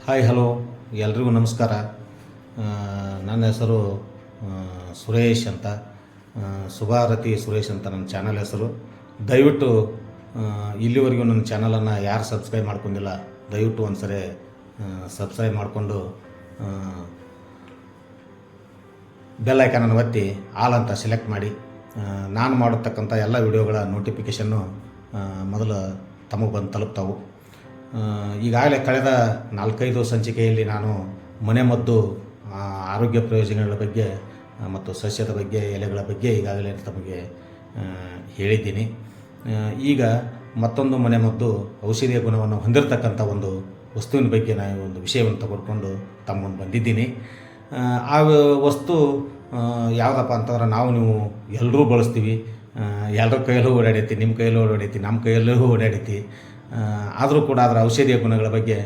Hi hello ಎಲ್ರಿಗೂ ನಮಸ್ಕಾರ. ನನ್ನ ಹೆಸರು ಸುರೇಶ್ ಅಂತ, ಸುಭಾರತಿ ಸುರೇಶ್ ಅಂತ ನನ್ನ ಚಾನಲ್ ಹೆಸರು. ದಯವಿಟ್ಟು ಇಲ್ಲಿವರೆಗೂ ನನ್ನ ಚಾನಲನ್ನು ಯಾರು ಸಬ್ಸ್ಕ್ರೈಬ್ ಮಾಡ್ಕೊಂಡಿಲ್ಲ ದಯವಿಟ್ಟು ಒಂದು ಸರಿ ಸಬ್ಸ್ಕ್ರೈಬ್ ಮಾಡಿಕೊಂಡು ಬೆಲ್ ಐಕಾನನ್ನು ಒತ್ತಿ ಆಲ್ ಅಂತ ಸೆಲೆಕ್ಟ್ ಮಾಡಿ. ನಾನು ಮಾಡತಕ್ಕಂಥ ಎಲ್ಲ ವಿಡಿಯೋಗಳ ನೋಟಿಫಿಕೇಷನ್ನು ಮೊದಲು ತಮಗೆ ಬಂದು ತಲುಪ್ತಾವು. ಈಗಾಗಲೇ ಕಳೆದ 4-5 ಸಂಚಿಕೆಯಲ್ಲಿ ನಾನು ಮನೆಮದ್ದು ಆರೋಗ್ಯ ಪ್ರಯೋಜನಗಳ ಬಗ್ಗೆ ಮತ್ತು ಸಸ್ಯದ ಬಗ್ಗೆ ಎಲೆಗಳ ಬಗ್ಗೆ ಈಗಾಗಲೇ ತಮಗೆ ಹೇಳಿದ್ದೀನಿ. ಈಗ ಮತ್ತೊಂದು ಮನೆಮದ್ದು ಔಷಧೀಯ ಗುಣವನ್ನು ಹೊಂದಿರತಕ್ಕಂಥ ಒಂದು ವಸ್ತುವಿನ ಬಗ್ಗೆ ನಾನು ಒಂದು ವಿಷಯವನ್ನು ತೆಗೆದುಕೊಂಡು ತಮ್ಮ ಮುಂದೆ ಬಂದಿದ್ದೀನಿ. ಆ ವಸ್ತು ಯಾವುದಪ್ಪ ಅಂತಂದ್ರೆ ನೀವು ಎಲ್ಲರೂ ಬಳಸ್ತೀವಿ, ಎಲ್ಲರ ಕೈಯಲ್ಲೂ ಓಡಾಡೈತಿ, ನಿಮ್ಮ ಕೈಯಲ್ಲೂ ಓಡಾಡೈತಿ, ನಮ್ಮ ಕೈಯಲ್ಲೂ ಓಡಾಡೈತಿ. ಆದರೂ ಕೂಡ ಅದರ ಔಷಧೀಯ ಗುಣಗಳ ಬಗ್ಗೆ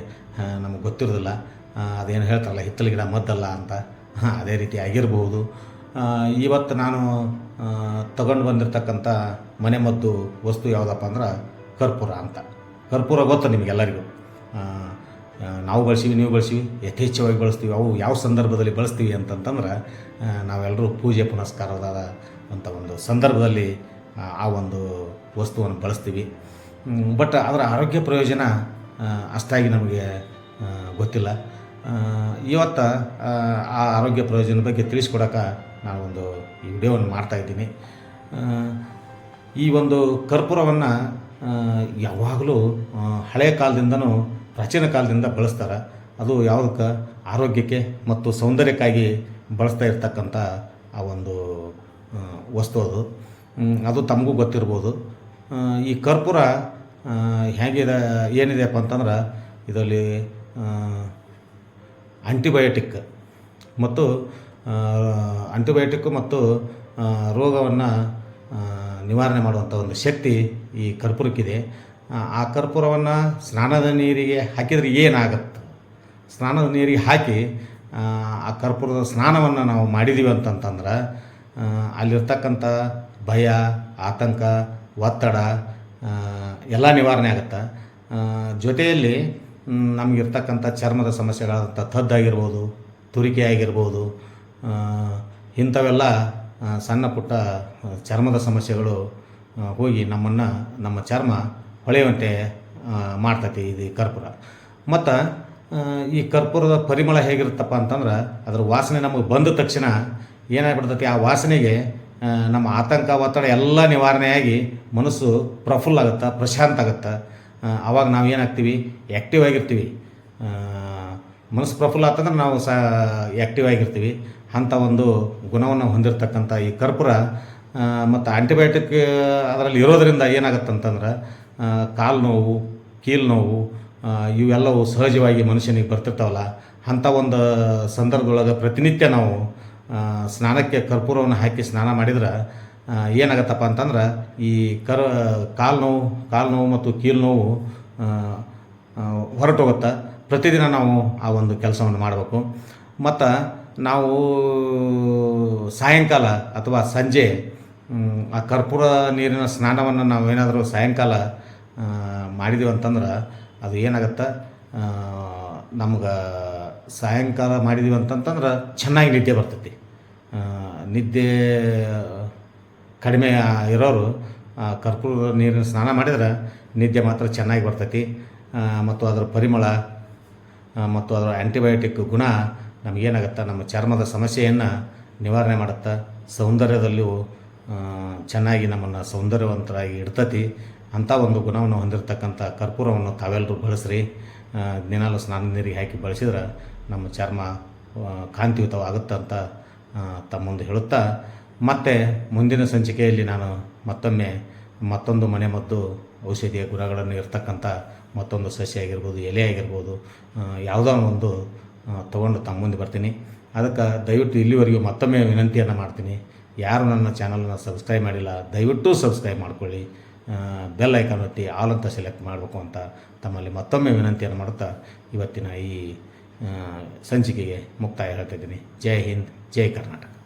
ನಮಗೆ ಗೊತ್ತಿರೋದಿಲ್ಲ. ಅದೇನು ಹೇಳ್ತಾರಲ್ಲ, ಹಿತ್ತಲ ಗಿಡ ಮದ್ದಲ್ಲ ಅಂತ, ಅದೇ ರೀತಿ ಆಗಿರ್ಬೋದು. ಇವತ್ತು ನಾನು ತಗೊಂಡು ಬಂದಿರತಕ್ಕಂಥ ಮನೆಮದ್ದು ವಸ್ತು ಯಾವುದಪ್ಪ ಅಂದ್ರೆ ಕರ್ಪೂರ ಅಂತ. ಕರ್ಪೂರ ಗೊತ್ತು ನಿಮಗೆಲ್ಲರಿಗೂ, ನಾವು ಬಳಸ್ತೀವಿ, ನೀವು ಬಳಸ್ತೀವಿ, ಯಥೇಚ್ಛವಾಗಿ ಬಳಸ್ತೀವಿ. ಅವು ಯಾವ ಸಂದರ್ಭದಲ್ಲಿ ಬಳಸ್ತೀವಿ ಅಂತಂತಂದ್ರೆ ನಾವೆಲ್ಲರೂ ಪೂಜೆ ಪುನಸ್ಕಾರದ ಅಂತ ಒಂದು ಸಂದರ್ಭದಲ್ಲಿ ಆ ಒಂದು ವಸ್ತುವನ್ನು ಬಳಸ್ತೀವಿ. ಬಟ್ ಅದರ ಆರೋಗ್ಯ ಪ್ರಯೋಜನ ಅಷ್ಟಾಗಿ ನಮಗೆ ಗೊತ್ತಿಲ್ಲ. ಇವತ್ತು ಆ ಆರೋಗ್ಯ ಪ್ರಯೋಜನದ ಬಗ್ಗೆ ತಿಳಿಸ್ಕೊಡೋಕೆ ನಾನು ಒಂದು ಈ ವಿಡಿಯೋವನ್ನು ಮಾಡ್ತಾಯಿದ್ದೀನಿ. ಈ ಒಂದು ಕರ್ಪೂರವನ್ನು ಯಾವಾಗಲೂ ಹಳೆಯ ಕಾಲದಿಂದನೂ ಪ್ರಾಚೀನ ಕಾಲದಿಂದ ಬಳಸ್ತಾರೆ. ಅದು ಯಾವುದಕ್ಕೆ, ಆರೋಗ್ಯಕ್ಕೆ ಮತ್ತು ಸೌಂದರ್ಯಕ್ಕಾಗಿ ಬಳಸ್ತಾ ಇರ್ತಕ್ಕಂಥ ಆ ಒಂದು ವಸ್ತು ಅದು ತಮಗೂ ಗೊತ್ತಿರ್ಬೋದು. ಈ ಕರ್ಪೂರ ಹೇಗಿದೆ, ಏನಿದೆಯಪ್ಪ ಅಂತಂದ್ರೆ ಇದರಲ್ಲಿ ಆಂಟಿಬಯೋಟಿಕ್ ಮತ್ತು ರೋಗವನ್ನು ನಿವಾರಣೆ ಮಾಡುವಂಥ ಒಂದು ಶಕ್ತಿ ಈ ಕರ್ಪೂರಕ್ಕಿದೆ. ಆ ಕರ್ಪೂರವನ್ನು ಸ್ನಾನದ ನೀರಿಗೆ ಹಾಕಿದರೆ ಏನಾಗತ್ತೆ, ಸ್ನಾನದ ನೀರಿಗೆ ಹಾಕಿ ಆ ಕರ್ಪೂರದ ಸ್ನಾನವನ್ನು ನಾವು ಮಾಡಿದ್ದೀವಿ ಅಂತಂತಂದ್ರೆ ಅಲ್ಲಿರ್ತಕ್ಕಂಥ ಭಯ, ಆತಂಕ, ಒತ್ತಡ ಎಲ್ಲ ನಿವಾರಣೆ ಆಗುತ್ತೆ. ಜೊತೆಯಲ್ಲಿ ನಮಗಿರ್ತಕ್ಕಂಥ ಚರ್ಮದ ಸಮಸ್ಯೆಗಳಾದಂಥ ತದ್ದಾಗಿರ್ಬೋದು, ತುರಿಕೆ ಆಗಿರ್ಬೋದು, ಇಂಥವೆಲ್ಲ ಸಣ್ಣ ಪುಟ್ಟ ಚರ್ಮದ ಸಮಸ್ಯೆಗಳು ಹೋಗಿ ನಮ್ಮ ಚರ್ಮ ಹೊಳೆಯುವಂತೆ ಮಾಡ್ತೈತಿ ಇದು ಕರ್ಪೂರ. ಮತ್ತು ಈ ಕರ್ಪೂರದ ಪರಿಮಳ ಹೇಗಿರುತ್ತಪ್ಪ ಅಂತಂದ್ರೆ ಅದರ ವಾಸನೆ ನಮಗೆ ಬಂದ ತಕ್ಷಣ ಏನಾಗ್ಬಿಡ್ತೈತಿ, ಆ ವಾಸನೆಗೆ ನಮ್ಮ ಆತಂಕ, ಒತ್ತಡ ಎಲ್ಲ ನಿವಾರಣೆಯಾಗಿ ಮನಸ್ಸು ಪ್ರಫುಲ್ಲ ಆಗುತ್ತೆ, ಪ್ರಶಾಂತ ಆಗುತ್ತೆ. ಆವಾಗ ನಾವು ಏನಾಗ್ತೀವಿ, ಆ್ಯಕ್ಟಿವ್ ಆಗಿರ್ತೀವಿ. ಮನಸ್ಸು ಪ್ರಫುಲ್ಲ ಆಗ್ತಂದ್ರೆ ನಾವು ಆ್ಯಕ್ಟಿವ್ ಆಗಿರ್ತೀವಿ. ಅಂಥ ಒಂದು ಗುಣವನ್ನು ಹೊಂದಿರತಕ್ಕಂಥ ಈ ಕರ್ಪೂರ ಮತ್ತು ಆಂಟಿಬಯೋಟಿಕ್ ಅದರಲ್ಲಿ ಇರೋದರಿಂದ ಏನಾಗುತ್ತಂತಂದ್ರೆ ಕಾಲು ನೋವು, ಕೀಲು ನೋವು ಇವೆಲ್ಲವೂ ಸಹಜವಾಗಿ ಮನುಷ್ಯನಿಗೆ ಬರ್ತಿರ್ತಾವಲ್ಲ, ಅಂಥ ಒಂದು ಸಂದರ್ಭದೊಳಗೆ ಪ್ರತಿನಿತ್ಯ ನಾವು ಸ್ನಾನಕ್ಕೆ ಕರ್ಪೂರವನ್ನು ಹಾಕಿ ಸ್ನಾನ ಮಾಡಿದ್ರೆ ಏನಾಗತ್ತಪ್ಪ ಅಂತಂದ್ರೆ ಈ ಕಾಲು ನೋವು ಮತ್ತು ಕೀಲು ನೋವು ಹೊರಟೋಗುತ್ತೆ. ಪ್ರತಿದಿನ ನಾವು ಆ ಒಂದು ಕೆಲಸವನ್ನು ಮಾಡಬೇಕು. ಮತ್ತು ನಾವು ಸಾಯಂಕಾಲ ಅಥವಾ ಸಂಜೆ ಆ ಕರ್ಪೂರ ನೀರಿನ ಸ್ನಾನವನ್ನು ನಾವೇನಾದರೂ ಸಾಯಂಕಾಲ ಮಾಡಿದೀವಿ ಅಂತಂದ್ರೆ ಅದು ಏನಾಗುತ್ತೆ, ನಮ್ಗೆ ಸಾಯಂಕಾಲ ಮಾಡಿದೀವಿ ಅಂತಂತಂದ್ರೆ ಚೆನ್ನಾಗಿ ನಿದ್ದೆ ಬರ್ತೈತಿ. ನಿದ್ದೆ ಕಡಿಮೆ ಇರೋರು ಕರ್ಪೂರ ನೀರಿನ ಸ್ನಾನ ಮಾಡಿದ್ರೆ ನಿದ್ದೆ ಮಾತ್ರ ಚೆನ್ನಾಗಿ ಬರ್ತೈತಿ. ಮತ್ತು ಅದರ ಪರಿಮಳ ಮತ್ತು ಅದರ ಆ್ಯಂಟಿಬಯೋಟಿಕ್ ಗುಣ ನಮಗೇನಾಗುತ್ತೆ, ನಮ್ಮ ಚರ್ಮದ ಸಮಸ್ಯೆಯನ್ನು ನಿವಾರಣೆ ಮಾಡುತ್ತೆ. ಸೌಂದರ್ಯದಲ್ಲಿಯೂ ಚೆನ್ನಾಗಿ ನಮ್ಮನ್ನು ಸೌಂದರ್ಯವಂತರಾಗಿ ಇಡ್ತತಿ. ಅಂಥ ಒಂದು ಗುಣವನ್ನು ಹೊಂದಿರತಕ್ಕಂಥ ಕರ್ಪೂರವನ್ನು ತಾವೆಲ್ಲರೂ ಬಳಸ್ರಿ. ದಿನಾಲು ಸ್ನಾನ ನೀರಿಗೆ ಹಾಕಿ ಬಳಸಿದ್ರೆ ನಮ್ಮ ಚರ್ಮ ಕಾಂತಿಯುತವಾಗುತ್ತೆ ಅಂತ ತಮ್ಮ ಮುಂದೆ ಹೇಳುತ್ತಾ, ಮತ್ತು ಮುಂದಿನ ಸಂಚಿಕೆಯಲ್ಲಿ ನಾನು ಮತ್ತೊಂದು ಮನೆಮದ್ದು ಔಷಧಿಯ ಗುಣಗಳನ್ನು ಇರ್ತಕ್ಕಂಥ ಮತ್ತೊಂದು ಸಸ್ಯ ಆಗಿರ್ಬೋದು, ಎಲೆ ಆಗಿರ್ಬೋದು, ಯಾವುದೋ ಒಂದು ತೊಗೊಂಡು ತಮ್ಮ ಮುಂದೆ ಬರ್ತೀನಿ. ಅದಕ್ಕೆ ದಯವಿಟ್ಟು ಇಲ್ಲಿವರೆಗೂ ಮತ್ತೊಮ್ಮೆ ವಿನಂತಿಯನ್ನು ಮಾಡ್ತೀನಿ, ಯಾರು ನನ್ನ ಚಾನಲನ್ನು ಸಬ್ಸ್ಕ್ರೈಬ್ ಮಾಡಿಲ್ಲ ದಯವಿಟ್ಟು ಸಬ್ಸ್ಕ್ರೈಬ್ ಮಾಡ್ಕೊಳ್ಳಿ. ಬೆಲ್ ಐಕಾನ್ ಒತ್ತಿ ಆಲ್ ಅಂತ ಸೆಲೆಕ್ಟ್ ಮಾಡಬೇಕು ಅಂತ ತಮ್ಮಲ್ಲಿ ಮತ್ತೊಮ್ಮೆ ವಿನಂತಿಯನ್ನು ಮಾಡುತ್ತಾ ಇವತ್ತಿನ ಈ ಸಂಚಿಕೆಗೆ ಮುಕ್ತಾಯ ಹೇಳ್ತಾಯಿದ್ದೀನಿ. ಜೈ ಹಿಂದ್, ಜೈ ಕರ್ನಾಟಕ.